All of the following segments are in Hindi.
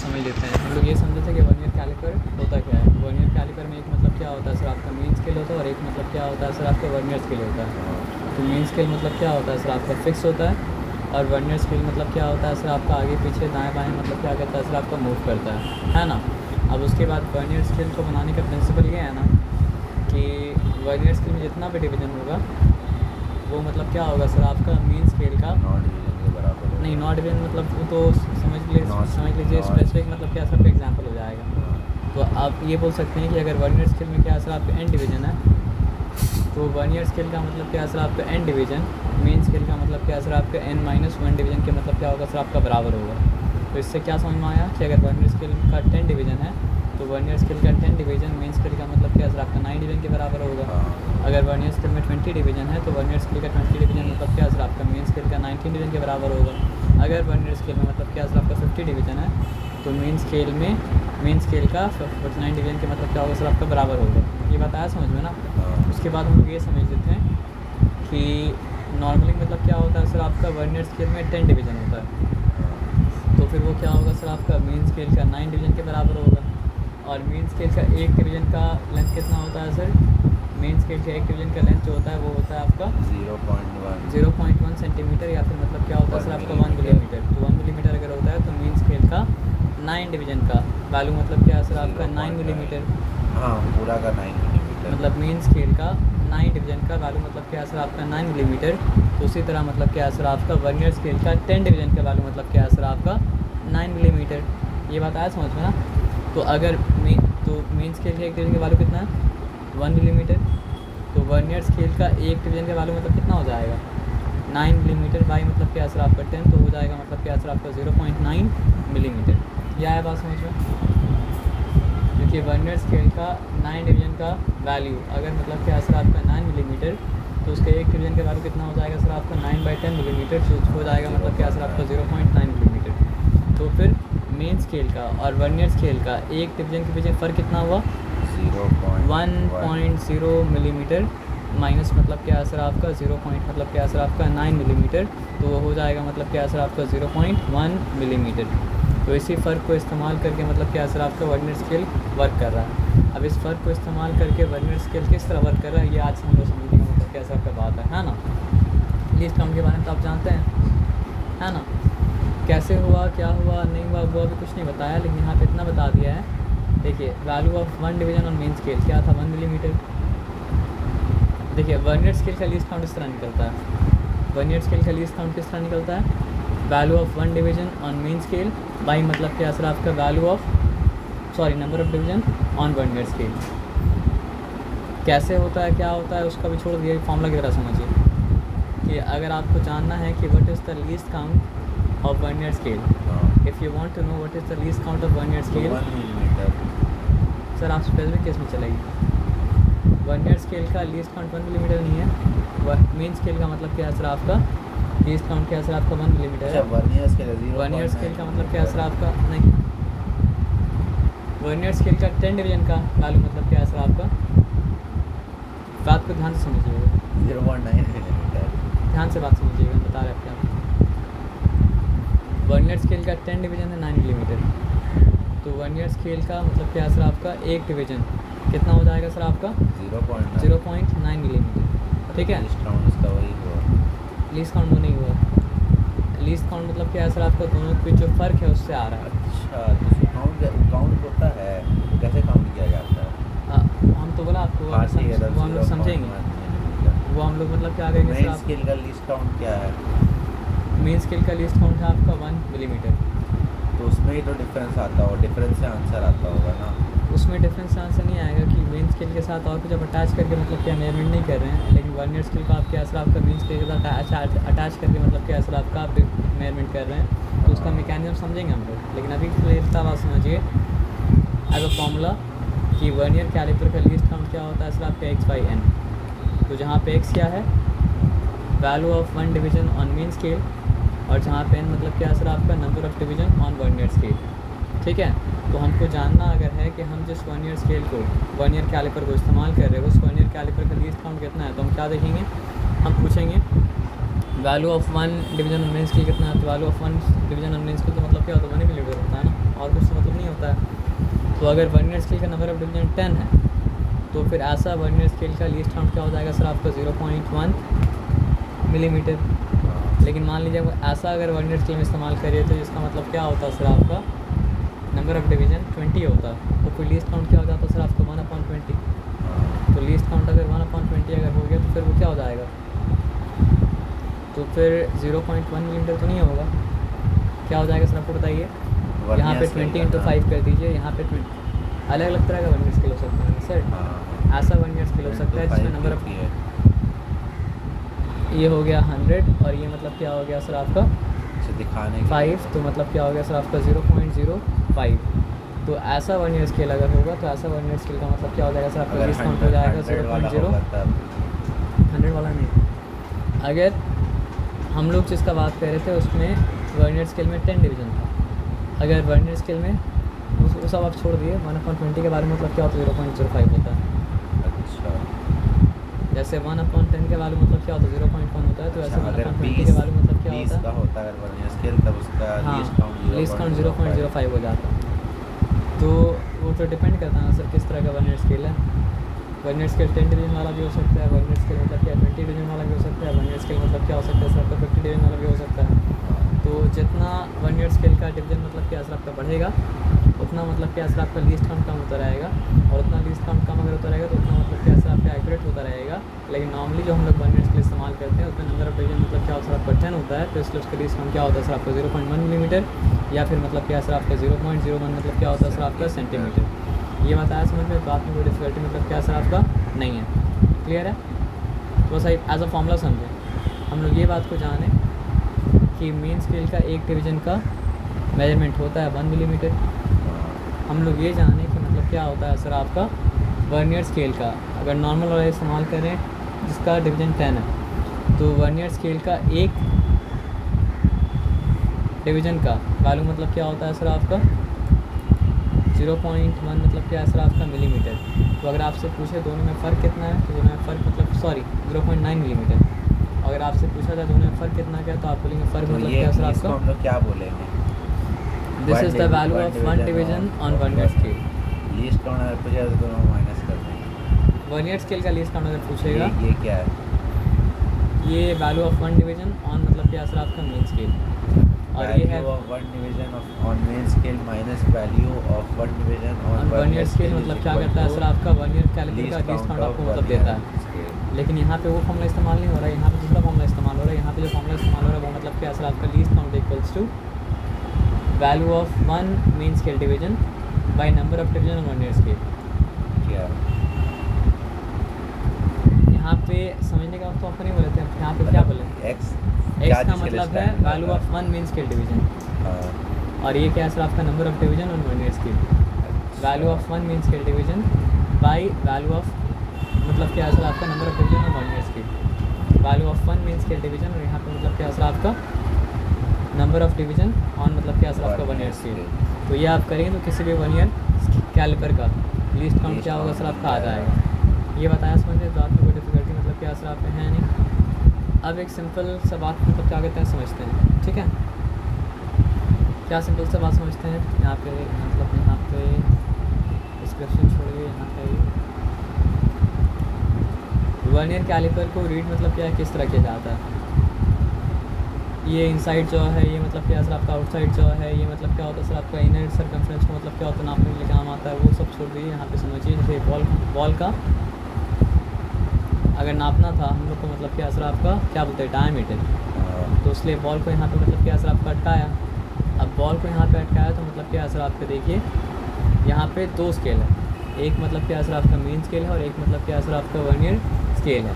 समझ लेते हैं। हम लोग ये समझे थे कि वर्नियर कैलिपर होता क्या है। वर्नियर कैलिपर में एक मतलब क्या होता है सर आपका मेन स्केल होता है, और एक मतलब क्या होता है सर आपका वर्नियर स्केल होता है। तो मेन स्केल मतलब क्या होता है सर आपका फिक्स होता है, और वर्नियर स्केल मतलब क्या होता है सर आपका आगे पीछे दाएँ बाएँ मतलब क्या करता है सर आपका मूव करता है ना। अब उसके बाद वर्नियर स्केल को बनाने का प्रिंसिपल ये है ना कि वर्नियर स्केल में जितना भी डिवीज़न होगा वो मतलब क्या होगा सर आपका मेन स्केल का नॉट डिवीजन के बराबर होगा। नहीं, नॉट डिवीजन मतलब वो तो समझ लीजिए स्पेसिफिक मतलब क्या सर एग्जांपल हो जाएगा। तो आप ये बोल सकते हैं कि अगर वर्नियर स्केल में क्या सर आपका एन डिवीज़न है, तो वर्नियर स्केल का मतलब क्या सर आपका एन डिवीज़न मेन स्केल का मतलब क्या सर आपका n-1 डिवीज़न के मतलब क्या होगा सर आपका बराबर होगा। तो इससे क्या समझ में आया कि अगर वर्नियर स्केल का 10 डिवीज़न है तो वर्नियर स्केल का 10 डिवीज़न मेन स्केल का मतलब क्या सर आपका 9 डिवीज़न के बराबर होगा। अगर वर्नियर स्केल में 20 डिवीज़न है तो वर्नियर स्केल का 20 डिवीज़न मतलब क्या सर आपका मेन स्केल का 19 डिवीज़न के बराबर होगा। अगर वर्नियर स्केल में मतलब क्या सर आपका 50 डिवीज़न है तो मेन स्केल का 49 डिवीज़न के मतलब क्या होगा सर आपका बराबर होगा। ये बात आया समझ में ना। उसके बाद हम लोग ये समझ लेते हैं कि नॉर्मली मतलब क्या होता है सर आपका वर्नियर स्केल में 10 डिवीज़न होता है, तो फिर वो क्या होगा सर आपका मेन स्केल का 9 डिवीज़न के बराबर होगा। और मेन स्केल का एक डिवीज़न का लेंथ कितना होता है सर? मेन स्केल का एक डिवीज़न का लेंथ जो होता है वो होता है आपका 0.1 सेंटीमीटर, या फिर मतलब क्या होता है सर आपका 1 मिलीमीटर। तो 1 मिलीमीटर अगर होता है तो मेन स्केल का 9 डिवीज़न का वैल्यू मतलब क्या है सर आपका 9 मिलीमीटर। हाँ, पूरा का 9 मिलीमीटर मतलब मेन स्केल का 9 डिवीज़न का वैल्यू मतलब क्या है सर आपका 9 मिलीमीटर। तो उसी तरह मतलब क्या है सर आपका वर्नियर स्केल का 10 डिवीज़न का वैल्यू मतलब क्या है सर आपका 9 मिलीमीटर। ये बात आया समझ में ना। तो अगर मेन स्केल का एक डिवीज़न का वैल्यू कितना है 1 मिलीमीटर, तो वर्नियर स्केल का एक डिवीज़न का वैल्यू मतलब कितना हो जाएगा 9 मिलीमीटर बाई मतलब क्या है सर आपका 10, तो हो जाएगा मतलब क्या है सर आपका 0.9 मिलीमीटर। यह है बात समझ में। क्योंकि वर्नियर स्केल का 9 डिवीज़न का वैल्यू अगर मतलब क्या है सर आपका 9 मिलीमीटर, तो उसका एक डिवीज़न का वैल्यू कितना हो जाएगा सर आपका 9/10 मिलीमीटर, जो हो जाएगा मतलब क्या है सर आपका 0.9 मिलीमीटर। तो फिर मेन स्केल का और वर्नियर स्केल का एक डिवीज़न के पीछे फ़र्क कितना हुआ 1.0 मिलीमीटर माइनस मतलब क्या है सर आपका 0 पॉइंट मतलब क्या है सर आपका 9 मिलीमीटर, तो वो हो जाएगा मतलब क्या है सर आपका 0.1 मिलीमीटर। तो इसी फ़र्क को इस्तेमाल करके मतलब क्या है सर आपका वर्नियर स्केल वर्क कर रहा है। अब इस फ़र्क को इस्तेमाल करके वर्नियर स्केल किस तरह वर्क कर रहा है ये आज हम लोग समझने का मतलब क्या सर आपका बात है ना। लीस्ट काउंट के बारे में तो आप जानते हैं ना, कैसे हुआ क्या हुआ नहीं हुआ वो अभी कुछ नहीं बताया, लेकिन यहाँ पे इतना बता दिया है। देखिए value of 1 division on main scale क्या था 1 मिलीमीटर। देखिए वर्नियर स्केल का लीस्ट काउंट इस तरह निकलता है। वर्नियर स्केल का लीस्ट काउंट किस तरह निकलता है, value of 1 division on main scale by मतलब क्या सर आपका value of number of division on vernier scale. कैसे होता है क्या होता है उसका भी छोड़ दिया, फॉर्मूला की तरह समझिए कि अगर आपको जानना है कि what is the least count of vernier scale, if you want to know what is the least count of vernier scale, 1 millimetre sir आप स्पेसिफिक केस में चलेगी। वर्नियर स्केल का लीस्ट काउंट 1 मिलीमीटर नहीं है। मेन स्केल का मतलब क्या है सर आपका लीस्ट काउंट क्या है सर आपका 1 मिलीमीटर है। वर्नियर स्केल वर्नियर स्केल का मतलब क्या है सर आपका नहीं, वर्नियर स्केल का 10 डिवीज़न का वैल्यू मतलब क्या है सर आपका, बात को ध्यान से समझिएगा, 0.9 मिलीमीटर। ध्यान से बात समझिएगा, बता रहे आपके आप। वर्नियर स्केल का 10 डिवीज़न है 9 मिलीमीटर, तो वर्नियर स्केल का मतलब क्या है सर आपका एक डिवीज़न कितना हो जाएगा सर आपका 0.9 मिलीमीटर। ठीक है, लीस्ट काउंट इसका वही हुआ। लीस्ट काउंट वो नहीं हुआ। लीस्ट काउंट मतलब क्या है सर आपका दोनों के बीच जो फ़र्क है उससे आ रहा है। अच्छा, तो काउंट होता है, तो कैसे काउंट किया जाता है? हम तो बोला आपको हाँ ठीक है, वो हम लोग समझेंगे, वो हम लोग मतलब क्या करेंगे सर मेन आप। स्केल का लीस्ट काउंट क्या है? मेन स्केल का लीस्ट काउंट है आपका 1 मिलीमीटर। तो उसमें ही तो डिफरेंस आता होगा, डिफरेंस से आंसर आता होगा ना। उसमें डिफरेंस से आंसर नहीं आएगा कि मेन स्केल के साथ और कुछ अब अटैच करके मतलब क्या मेजरमेंट नहीं कर रहे हैं, लेकिन वर्नियर स्केल का आप क्या सर आपका मेन स्केल के साथ अटैच करके मतलब क्या सर आपका आप मेजरमेंट कर रहे हैं, तो उसका मैकेनिज्म समझेंगे हम लोग। लेकिन अभी के लिए इतना बात समझिए एज अ फॉर्मूला कि वर्नियर कैलिपर का लीस्ट काउंट क्या होता है सर आपका x/n। तो जहाँ पे x क्या है value of 1 division on main scale, और जहाँ पे n मतलब क्या है सर आपका number of division on vernier scale. ठीक है, तो हमको जानना अगर है कि हम जिस वर्नियर स्केल को वर्नियर कैलिपर को इस्तेमाल कर रहे हैं उस वर्नियर कैलिपर का लीस्ट काउंट कितना है, तो हम क्या देखेंगे, हम पूछेंगे value of 1 division on main scale कितना है, तो value of 1 division on main scale तो मतलब क्या होता है 1 मिलीमीटर होता है ना। और कुछ तो मतलब नहीं होता है। तो अगर वर्नियर स्केल का नंबर ऑफ डिवीजन 10 है तो फिर ऐसा वर्नियर स्केल का लीस्ट काउंट क्या हो जाएगा सर आपका 0.1 मिलीमीटर। लेकिन मान लीजिए ऐसा अगर वर्नियर स्केल में इस्तेमाल करिए तो इसका मतलब क्या होता है सर आपका नंबर ऑफ डिवीजन 20 होता है। तो फिर लीस्ट काउंट क्या हो जाता है सर आपका 1/20। तो लीस्ट काउंट अगर 1/20 अगर हो गया तो फिर वो क्या हो जाएगा, तो फिर 0.1 मिलीमीटर तो नहीं होगा, क्या हो जाएगा सर आपको बताइए। यहाँ पे 20 × 5 कर दीजिए, यहाँ पे 20 अलग अलग तरह का वर्नियर स्केल हो सकता है सर। ऐसा वर्नियर स्केल हो सकता है जिसमें नंबर ऑफ ये हो गया 100 और ये मतलब क्या हो गया सर आपका दिखाने 5, तो मतलब क्या हो गया सर आपका 0.05। तो ऐसा वर्नियर स्केल अगर होगा तो ऐसा वर्नियर स्केल का मतलब क्या हो जाएगा सर आपका लीस्ट काउंट हो जाएगा 0.0। 100 वाला नहीं, अगर हम लोग जिसका बात कर रहे थे उसमें वर्नियर स्केल में 10 डिवीजन था। अगर वर्नियर स्केल में वो सब आप छोड़ दिए, 1/20 के बारे में मतलब क्या होता है 0.05 होता है। अच्छा, जैसे 1/10 के वैल्यू मतलब क्या होता है 0.1 होता है, तो ऐसे 1/20 के वैल्यू मतलब क्या होता है होता है वर्नियर स्केल तब उसका हाँ लीस्ट काउंट 0.05 हो जाता है। तो वो तो डिपेंड करता है सर किस तरह का वर्नियर स्केल है। वर्नियर स्केल 10 डिवीजन वाला भी हो सकता है, वर्नियर स्केल मतलब क्या 20 डिवीजन वाला भी हो सकता है, वर्नियर स्केल मतलब क्या हो सकता है सर आपका 50 डिवीजन वाला भी हो सकता है। तो जितना वर्नियर स्केल का डिवीजन मतलब क्या सर आपका बढ़ेगा उतना मतलब क्या सर आपका लीस्ट काउंट कम होता रहेगा, और उतना लीस्ट काउंट कम अगर होता रहेगा तो उतना मतलब क्या सर आपका एक्यूरेट होता रहेगा। लेकिन नॉर्मली जो हम लोग वर्नियर स्केल इस्तेमाल करते हैं उसमें नंबर ऑफ डिवीजन मतलब क्या होता है आपका 10 होता है, तो इसलिए उसका लीस्ट काउंट क्या होता है सर आपका 0.1 मिलीमीटर, या फिर मतलब क्या सर आपका 0.01 मतलब क्या होता है सर आपका सेंटीमीटर। ये बताया समझ में, तो आपने कोई डिफिकल्टी मतलब क्या सर आपका नहीं है, क्लियर है। तो सही एज अ फॉर्मूला समझें, हम लोग ये बात को जानें कि मेन स्केल का एक डिवीज़न का मेजरमेंट होता है 1 मिलीमीटर। हम लोग ये जाने कि मतलब क्या होता है सर आपका वर्नियर स्केल का, अगर नॉर्मल वाला इस्तेमाल करें जिसका डिवीज़न 10 है तो वर्नियर स्केल का एक डिवीज़न का वैल्यू मतलब क्या होता है सर आपका 0.1 मतलब क्या है सर आपका मिलीमीटर। तो अगर आपसे पूछे दोनों में फ़र्क कितना है तो दोनों में फ़र्क मतलब 0.9 मिलीमीटर। अगर आपसे पूछा जाए दोनों में फ़र्क कितना क्या तो आप बोलेंगे फ़र्क मतलब क्या सर आपका, हम लोग क्या बोलेंगे, this is the value of 1 division on vernier scale. Least count अगर पूछा तो दोनों माइनस कर देंगे। वर्नियर स्केल का लीस्ट काउंट अगर पूछेगा ये क्या है, ये वैल्यू ऑफ 1 डिवीजन ऑन मतलब क्या सर आपका मेन स्केल, और ये है 1 division on main scale minus value of 1 division on vernier scale मतलब क्या करता है सर आपका वर्नियर कैलिपर का लीस्ट काउंट आपको मतलब देता है। लेकिन यहाँ पे वो फॉर्मूला इस्तेमाल नहीं हो रहा है, यहाँ पे दूसरा फॉर्मूला इस्तेमाल हो रहा है। यहाँ पे जो फॉर्मूला इस्तेमाल हो रहा है वो मतलब क्या सर आपका least count equals to value of 1 main scale division by number of division on vernier scale. क्या यहाँ पे समझने का तो आपको नहीं बोले थे, यहाँ पे क्या बोले एक्स का मतलब है value of 1 main scale division, और ये क्या है सर आपका number of division on vernier scale. Value of 1 main scale division by value of मतलब क्या है सर आपका number of division on vernier scale. Value of 1 main scale division, और यहाँ पे मतलब क्या है सर आपका नंबर ऑफ डिवीजन ऑन मतलब क्या है सर आपका वर्नियर स्केल। तो ये आप करेंगे तो किसी भी वर्नियर कैलिपर का लीस्ट काउंट क्या होगा सर आपका आ जाएगा। ये बताया समझे, तो आपको कोई डिफिकल्टी मतलब क्या सर आप पे है नहीं। अब एक सिंपल सा बात मतलब क्या कहते हैं समझते हैं, ठीक है। क्या सिंपल सा बात समझते हैं, यहाँ पे मतलब यहाँ पे डिस्क्रिप्शन छोड़िए, यहाँ पे वर्नियर कैलिपर को रीड मतलब क्या है किस तरह किया जाता है। ये इनसाइड जो है ये मतलब क्या सर आपका आउटसाइड जो है ये मतलब क्या होता है सर आपका इनर सर्कमफ्रेंस को मतलब क्या होता है नापने के लिए काम आता है, वो सब छोड़ दीजिए। यहाँ पे समझिए जैसे बॉल का अगर नापना था हम लोग को मतलब क्या सर आपका क्या बोलते हैं डायमीटर, तो इसलिए बॉल को यहाँ पे मतलब क्या सर आपका अटकाया। अब बॉल को यहाँ पे अटकाया तो मतलब क्या सर आपका देखिए यहाँ पे 2 स्केल है, एक मतलब क्या सर आपका मेन स्केल है और एक मतलब क्या सर आपका वर्नियर स्केल है।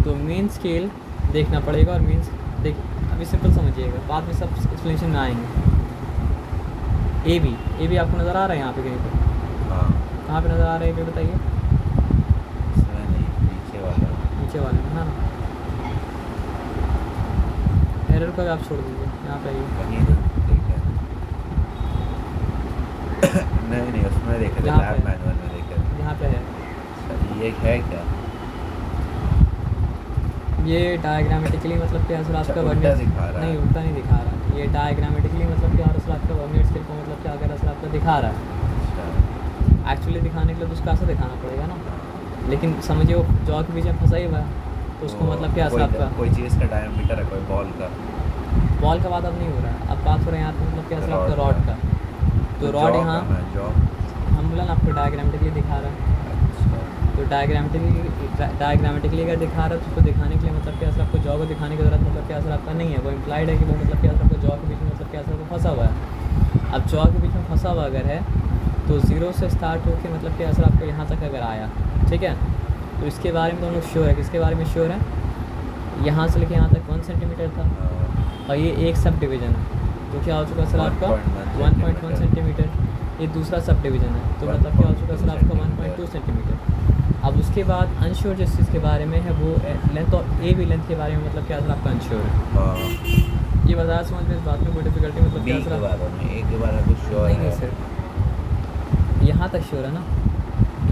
तो मेन स्केल देखना पड़ेगा और मेन देख अभी सिंपल समझिएगा, बाद में सब एक्सप्लेनेशन में आएंगे। ए बी आपको नज़र आ रहा है यहाँ पे कहीं पर, कहाँ पे नज़र आ रहा है ये बताइए, नीचे वाले में, हाँ एरर को आप छोड़ दीजिए यहाँ पे नहीं उसमें देखे थे लैब मैनुअल में देखे थे, यहाँ पे है। ये है क्या, ये डायग्रामेटिकली मतलब क्या सर आपका उल्टा वर्नियर दिखा रहा है, नहीं उल्टा नहीं दिखा रहा, ये डायग्रामेटिकली मतलब क्या सर आपका वर्नियर स्केल को मतलब क्या कर रहा है सर आपका दिखा रहा है। अच्छा। एक्चुअली दिखाने के लिए तो उसका ऐसा दिखाना पड़ेगा ना, लेकिन समझिए वो जॉ के बीच में फंसा ही हुआ है, तो उसको वो मतलब क्या कोई आपका कोई चीज़ का डायमीटर है, कोई बॉल का, बॉल का बात अब नहीं हो रहा है, अब बात हो रहा है यहाँ पे मतलब क्या आपका रॉड रॉड का। का। तो रॉड जॉ यहाँ कहाँ है? जॉ। हम बोला ना आपको डायग्रामेटिकली दिखा रहा है। अच्छा। तो डायग्रामेटिकली अगर दिखा रहा है तो उसको दिखाने के लिए मतलब क्या आपको जॉ को दिखाने की ज़रूरत मतलब क्या आपका नहीं है, वो इम्प्लाइड है कि वो मतलब क्या आपको जॉ के बीच में मतलब क्या आपको फंसा हुआ है। अब जॉ के बीच में फंसा हुआ अगर है तो ज़ीरो से स्टार्ट होकर मतलब क्या असर आपको यहाँ तक अगर आया, ठीक है, तो इसके बारे में तो हम लोग श्योर है। किसके बारे में श्योर है? यहाँ से लेके यहाँ तक 1 सेंटीमीटर था, और ये एक सब डिवीज़न है तो क्या हो चुका सर आपका 1.1 सेंटीमीटर। ये दूसरा सब डिवीज़न है तो मतलब क्या हो चुका सर आपका 1.2 सेंटीमीटर। अब उसके बाद अनश्योर जिस चीज़ के बारे में है वो लेंथ, और ए भी लेंथ के बारे में मतलब क्या सर आपका अनश्योर है। ये बताया समझ में, इस बात में कोई डिफिकल्टी मतलब क्या सर? एक के बारे में कुछ श्योर नहीं है सर, यहाँ तक श्योर है ना,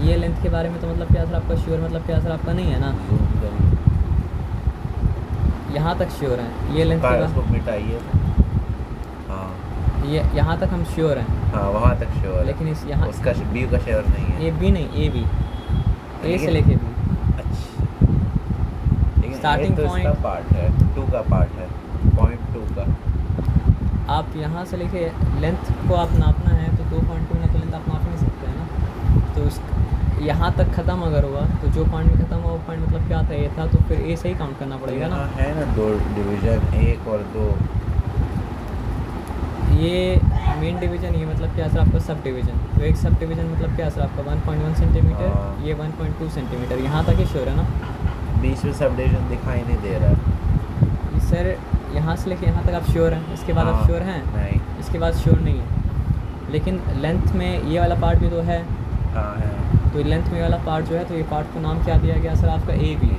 ये लेंथ के बारे में तो मतलब क्या सर आपका श्योर मतलब क्या सर आपका नहीं है ना, यहाँ तक श्योर है। ये लेंथ के बारे मिटाइए। हाँ, ये यहाँ तक हम श्योर हैं। हाँ वहाँ तक श्योर है, लेकिन इस यहाँ उसका बी का श्योर नहीं है। ए बी नहीं, ए बी, ए से लेके बी। अच्छा, लेकिन Starting तो इसका point- पार्ट है, 2 का पार्ट है, 0.2 का। आप यहाँ से लेके लेंथ को आप नापना है तो 2.2 ना तो लेंथ आप नाप नहीं सकते हैं ना। तो इस यहाँ तक ख़त्म अगर हुआ तो जो पॉइंट में ख़त्म हुआ वो पॉइंट मतलब क्या था, ए था, तो फिर ए से ही काउंट करना पड़ेगा ना। है ना 2 डिवीज़न, 1 और 2। ये मेन डिवीज़न, ये मतलब क्या सर आपका सब डिवीज़न, तो एक सब डिवीज़न मतलब क्या सर आपका 1.1 सेंटीमीटर, हाँ। ये 1.2 सेंटीमीटर, यहाँ तक ही श्योर है ना। बीच में सब डिवीज़न दिखाई नहीं दे रहा है। सर यहाँ से लेके यहाँ तक आप श्योर हैं, इसके बाद आप हाँ, श्योर हैं? नहीं। इसके बाद श्योर नहीं है। लेकिन लेंथ में ये वाला पार्ट भी तो है। हाँ है। तो लेंथ में वाला पार्ट जो है, तो ये पार्ट को नाम क्या दिया गया सर आपका? A B.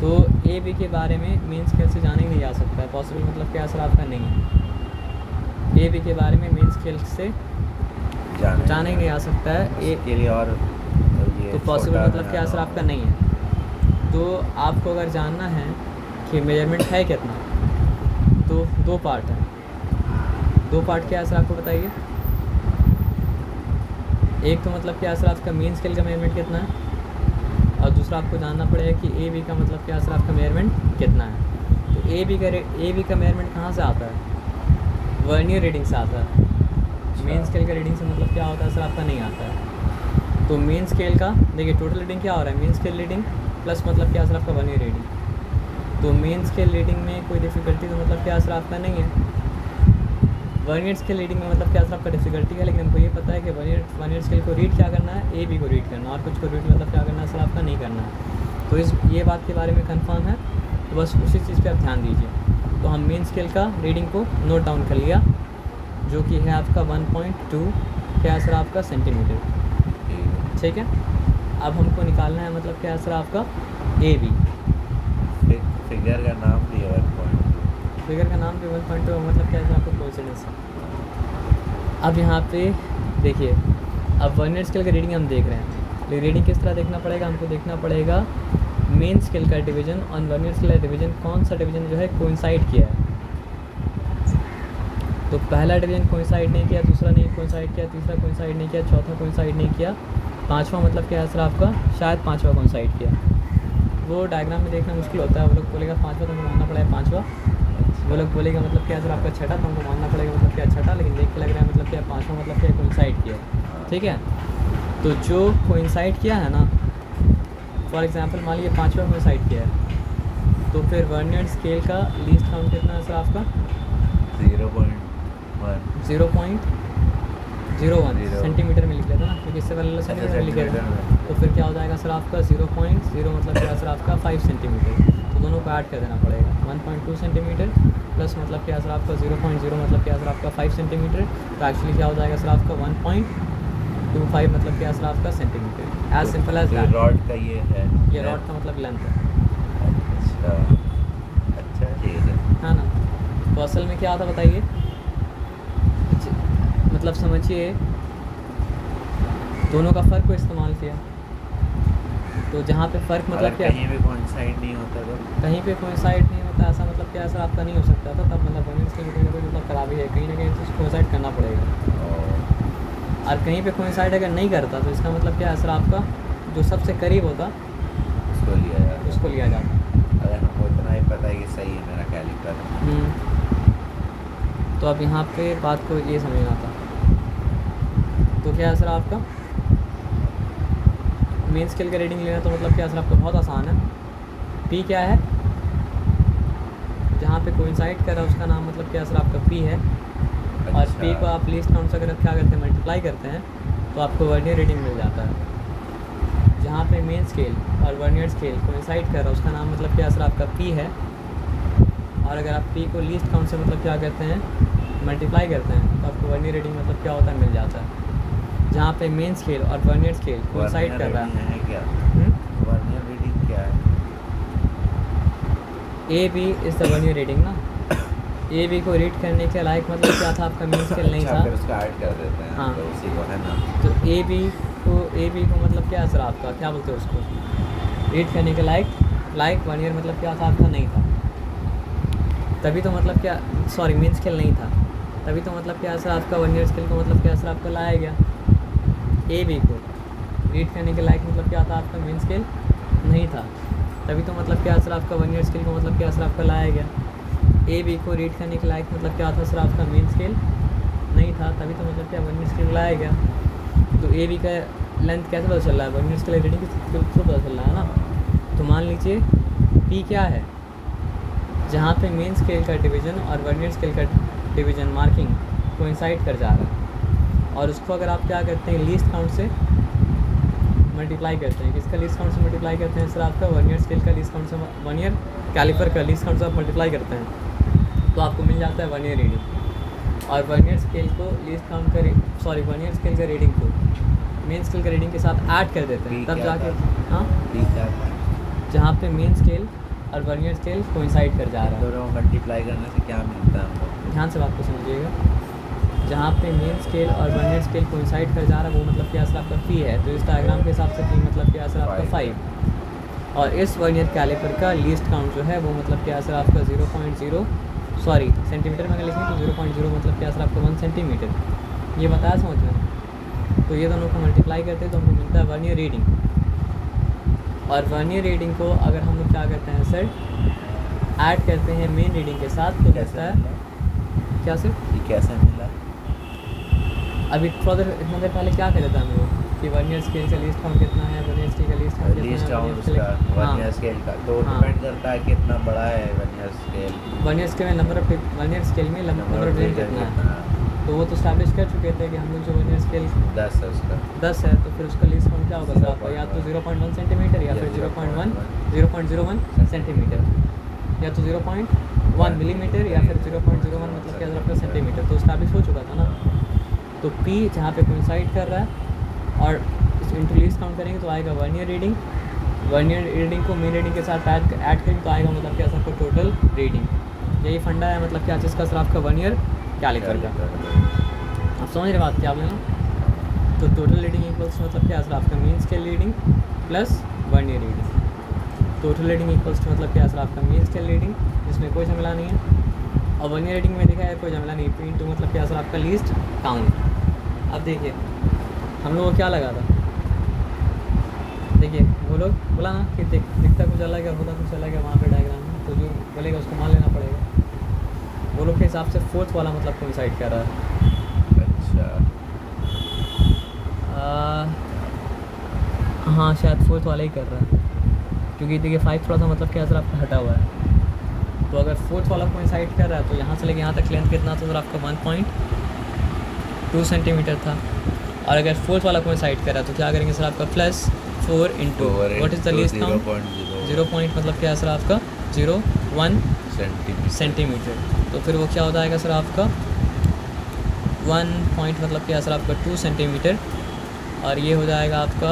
तो ए बी के बारे में मेन स्केल से जाना ही नहीं जा सकता है, पॉसिबल मतलब क्या सर आपका नहीं है। ए बी के बारे में मेन स्केल से जाना ही नहीं जा सकता है। ए के लिए और ये तो पॉसिबल छोटा मतलब क्या सर आपका नहीं है। तो आपको अगर जानना है कि मेजरमेंट है कितना, तो 2 पार्ट है। 2 पार्ट क्या है सर आपको बताइए? एक तो मतलब क्या सर आपका मेन स्केल का मेजरमेंट कितना है, और दूसरा आपको जानना पड़ेगा कि ए बी का मतलब क्या सर आपका मेजरमेंट कितना है। तो ए बी का मेजरमेंट कहाँ से आता है? वर्नियर रीडिंग से आता है। मेन स्केल का रीडिंग से मतलब क्या होता है सर आपका नहीं आता है। तो मेन स्केल का देखिए टोटल रीडिंग क्या हो रहा है, मेन स्केल रीडिंग प्लस मतलब क्या सर आपका वर्नियर रीडिंग। तो मेन स्केल रीडिंग में कोई डिफ़िकल्टी तो मतलब क्या सर आपका नहीं है। वर्नियर स्केल रीडिंग में मतलब क्या सर आपका डिफ़िकल्टी है, लेकिन हमको ये पता है कि वर्नियर स्केल को रीड क्या करना है, ए बी को रीड करना, और कुछ को रीड मतलब क्या करना है सर आपका नहीं करना है। तो ये बात के बारे में कंफर्म है, तो बस उसी चीज़ पे आप ध्यान दीजिए। तो हम मेन स्केल का रीडिंग को नोट डाउन कर लिया, जो कि है आपका 1.2 क्या है सर आपका सेंटीमीटर, ठीक है। अब हमको निकालना है मतलब क्या है सर आपका ए बी। फिगर का नाम भी है 1.2। फिगर का नाम भी 1.2 मतलब क्या है सर आपका कोइंसिडेंस है। अब यहाँ पे देखिए, अब वर्नियर स्केल का रीडिंग हम देख रहे हैं, लेकिन रीडिंग किस तरह देखना पड़ेगा, हमको देखना पड़ेगा मेन स्केल का डिवीज़न और वर्नियर स्केल का डिवीज़न, कौन सा डिवीज़न जो है कोइंसाइड किया है। तो पहला डिवीज़न कोइंसाइड नहीं किया, दूसरा नहीं कोइंसाइड किया, तीसरा कोइंसाइड नहीं किया, चौथा कोइंसाइड नहीं किया, पाँचवा मतलब क्या है सर आपका शायद पाँचवा कोइंसाइड किया। वो डायग्राम में देखना मुश्किल होता है, वो लोग बोलेगा पाँचवा तो हमको मानना पड़ेगा पाँचवा, वो लोग बोलेगा मतलब क्या सर आपका छठा तो हमको मानना पड़ेगा मतलब क्या छठा, लेकिन देख के लग रहा है मतलब क्या पाँचवा मतलब क्या कोइंसाइड किया, ठीक है। तो जो कोइंसाइड किया है ना, फॉर एग्जांपल मान लीजिए पाँचवा कोइंसाइड किया है, तो फिर वर्नियर स्केल का लीस्ट काउंट कितना है सर आपका 0.01 सेंटीमीटर में लिख लेते ना, क्योंकि इससे पहले सेंटीमीटर में लिखे थे। तो फिर क्या हो जाएगा सर आपका 0.0 मतलब क्या सर आपका 5 सेंटीमीटर, तो दोनों को ऐड कर देना पड़ेगा। 1.2 सेंटीमीटर प्लस मतलब क्या सर आपका 0.0 मतलब क्या सर आपका 5 सेंटीमीटर, तो एक्चुअली क्या हो जाएगा सर आपका 1.25 मतलब क्या सर आपका centimetre. As simple as that. Rod का ये है, ये रॉड का मतलब लेंथ है। अच्छा ठीक है। हाँ ना, तो असल में क्या आता बताइए, मतलब समझिए दोनों का फ़र्क को इस्तेमाल किया, तो जहाँ पे फ़र्क मतलब क्या, कहीं भी कोइंसाइड नहीं होता तो कहीं पे कोइंसाइड नहीं होता, ऐसा मतलब क्या सर आपका नहीं हो सकता था, तब मतलब वर्नियर स्केल में कोई ना कोई मतलब खराबी है, कहीं ना कहीं तो कोइंसाइड करना पड़ेगा। और कहीं पे कोइंसाइड अगर नहीं करता तो इसका मतलब क्या है सर, आपका जो सबसे करीब होता उसको लिया जाता उसको लिया जाता। अगर हमको इतना ही पता है कि सही है मेरा कैलिपर। तो अब यहाँ पे बात को ये समझना था। तो क्या है सर आपका मेन स्केल का रीडिंग लेना, तो मतलब क्या सर आपका बहुत आसान है। पी क्या है, जहाँ पे कोइंसाइड कर रहा है उसका नाम मतलब क्या सर आपका पी है। और अच्छा। पी को आप लीस्ट काउंट से अगर क्या करते हैं मल्टीप्लाई करते हैं तो आपको वर्नियर रीडिंग मिल जाता है। जहाँ पे मेन स्केल और वर्नियर स्केल कोइंसाइड कर रहा है उसका नाम मतलब क्या सर आपका पी है। और अगर आप पी को लीस्ट काउंट से मतलब क्या करते हैं मल्टीप्लाई करते हैं तो आपको वर्नियर रीडिंग मतलब क्या होता है मिल जाता है। जहाँ पे मेन स्केल और वर्नियर स्केल कोइंसाइड कर रहा है। क्या वर्नियर रीडिंग क्या है? A B is the vernier reading ना। ए बी को रीड करने के लायक मतलब क्या था, आपका मेन स्केल नहीं अच्छा, था। फिर उसका ऐड कर देते हैं हाँ। तो उसी को है ना। तो ए बी को मतलब क्या है सर आपका, क्या बोलते हैं उसको, रीड करने के लायक वर्नियर मतलब क्या था आपका नहीं था। तभी तो मतलब क्या, सॉरी मेन स्केल नहीं था, तभी तो मतलब क्या सर आपका वर्नियर स्केल को मतलब क्या सर आपका लाया गया। ए बी को रीड करने के लायक मतलब क्या था आपका मेन स्केल नहीं था, तभी तो मतलब क्या सर आपका वर्नियर स्केल को मतलब क्या सर आपका लाया गया। ए बी को रीड करने के लायक मतलब क्या था सर आपका मेन स्केल नहीं था, तभी तो मतलब क्या वर्नियर स्केल लाया गया। तो ए बी का लेंथ कैसे पता चल रहा है, वर्नियर स्केल रीडिंग के थ्रू पता चल रहा है ना। तो मान लीजिए पी क्या है, जहाँ पे मेन स्केल का डिवीज़न और वर्नियर स्केल का डिवीज़न मार्किंग कोइंसाइड कर जा रहा है। और उसको अगर आप क्या करते हैं लीस्ट काउंट से मल्टीप्लाई करते हैं। किसका लीस्ट काउंट से मल्टीप्लाई करते हैं सर, आपका वर्नियर स्केल का लीस्ट काउंट से, वर्नियर कैलिपर का लीस्ट काउंट से आप मल्टीप्लाई करते हैं तो आपको मिल जाता है वर्नियर रीडिंग। और वर्नियर स्केल को लीस्ट काउंट का वर्नियर स्केल का रीडिंग को मेन स्केल का रीडिंग के साथ ऐड कर देते हैं, तब जाके हाँ जहाँ पे मेन स्केल और वर्नियर स्केल कोइंसाइड कर जा रहा है। दोनों मल्टीप्लाई करने से क्या मिलता है हमको? ध्यान से बात को समझिएगा। जहाँ पे मेन स्केल और वर्नियर स्केल कोइंसाइड कर जा रहा है वो मतलब क्या सर आपका पी है। तो इस डायग्राम के हिसाब से पी मतलब क्या सर आपका 5। और इस वर्नियर कैलिपर का लीस्ट काउंट जो है वो मतलब क्या सर आपका 0.0 सेंटीमीटर में अगर लिखें तो 0.0 मतलब क्या सर आपका 1 सेंटीमीटर। ये बताया समझ में। तो ये दोनों को मल्टीप्लाई करते हैं तो हमको मिलता है वर्नियर रीडिंग। और वर्नियर रीडिंग को अगर हम लोग क्या करते हैं सर ऐड करते हैं मेन रीडिंग के साथ तो कैसे मिलता है क्या सर। ये कैसे मिला? अभी थोड़ा देर इतना देर पहले क्या कर था हम लोग कि वर्नियर स्केल का लीस्ट काउंट कितना है, वर्नियर स्केल का लीस्ट काउंट लीस्ट कितना है, काउंट उसका वर्नियर स्केल का तो हाँ। डिपेंड करता है कितना बड़ा है वर्नियर स्केल। वर्नियर स्केल में वर्नियर स्केल में नंबर ऑफ डिवीजन कितना है तो वो तो स्टैब्लिश कर चुके थे कि हम लोग जो वर्नियर स्केल 10 है उसका 10 है तो फिर उसका लीस्ट काउंट क्या होगा सर आपका, या तो 0.1 सेंटीमीटर या फिर 0.01 सेंटीमीटर, या तो 0.1 मिलीमीटर या फिर 0.01 मतलब क्या आपका सेंटीमीटर। तो स्टैब्लिश हो चुका था ना। तो पी जहाँ पे कोइंसाइड कर रहा है और इंटू लीस्ट काउंट करेंगे तो आएगा वर्नियर रीडिंग। वर्नियर रीडिंग को मेन रीडिंग के साथ ऐड करेंगे तो आएगा मतलब क्या सर आपका टोटल रीडिंग। यही फंडा है मतलब क्या जिसका सर आपका वर्नियर कैलिपर का। आप समझ रहे बात क्या आप लेना। तो टोटल रीडिंग इक्वल्स मतलब क्या सर आपका main scale reading plus vernier reading. Total reading equals to मतलब क्या सर आपका मेन स्केल रीडिंग जिसमें कोई झमेला नहीं है, और वर्नियर रीडिंग में देखा है कोई झमेला नहीं, पी इंटू मतलब क्या सर आपका लीस्ट काउंट। अब देखिए हम लोगों को क्या लगा था, देखिए वो लोग बोला ना कि दिखता कुछ अलग है होता कुछ अलग है वहाँ पे डायग्राम में, तो जो बोलेगा उसको मान लेना पड़ेगा। वो लोग के हिसाब से फोर्थ वाला मतलब कोइंसाइड कर रहा है। अच्छा हाँ शायद फोर्थ वाला ही कर रहा है क्योंकि देखिए 5 थोड़ा सा मतलब क्या सर आपका हटा हुआ है। तो अगर फोर्थ वाला कोइंसाइड कर रहा है तो यहाँ से लेके यहाँ तक लेंथ कितना था सर आपका 1.2 सेंटीमीटर था। और अगर फोर्थ वाला कोइंसाइड कर रहा है तो क्या करेंगे सर आपका +4 into what is the least count 0 point मतलब क्या है सर आपका 0.1 सेंटीमीटर। तो फिर वो क्या हो जाएगा सर आपका 1 पॉइंट मतलब क्या सर आपका 2 सेंटीमीटर, और ये हो जाएगा आपका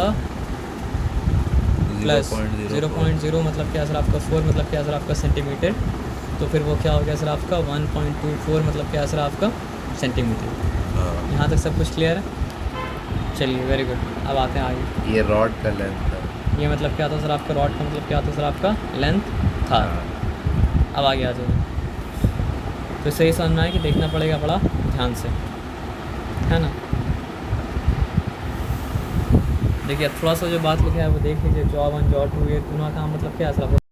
प्लस 0.0 मतलब क्या सर आपका 4 मतलब क्या सर आपका सेंटीमीटर। तो फिर वो क्या हो गया सर आपका 1.24 मतलब क्या सर आपका सेंटीमीटर। यहाँ तक सब कुछ क्लियर है। चलिए वेरी गुड। अब आते हैं आगे। ये रॉड का लेंथ है। ये मतलब क्या था सर आपका रॉड का मतलब क्या था सर आपका लेंथ था। अब आगे आ जाओ। तो सही समझना है कि देखना पड़ेगा बड़ा ध्यान से, है ना। देखिए थोड़ा सा जो बात लिखा है वो देख लीजिए, जॉ 1 जॉ 2 ये दोनों का मतलब क्या असर आपको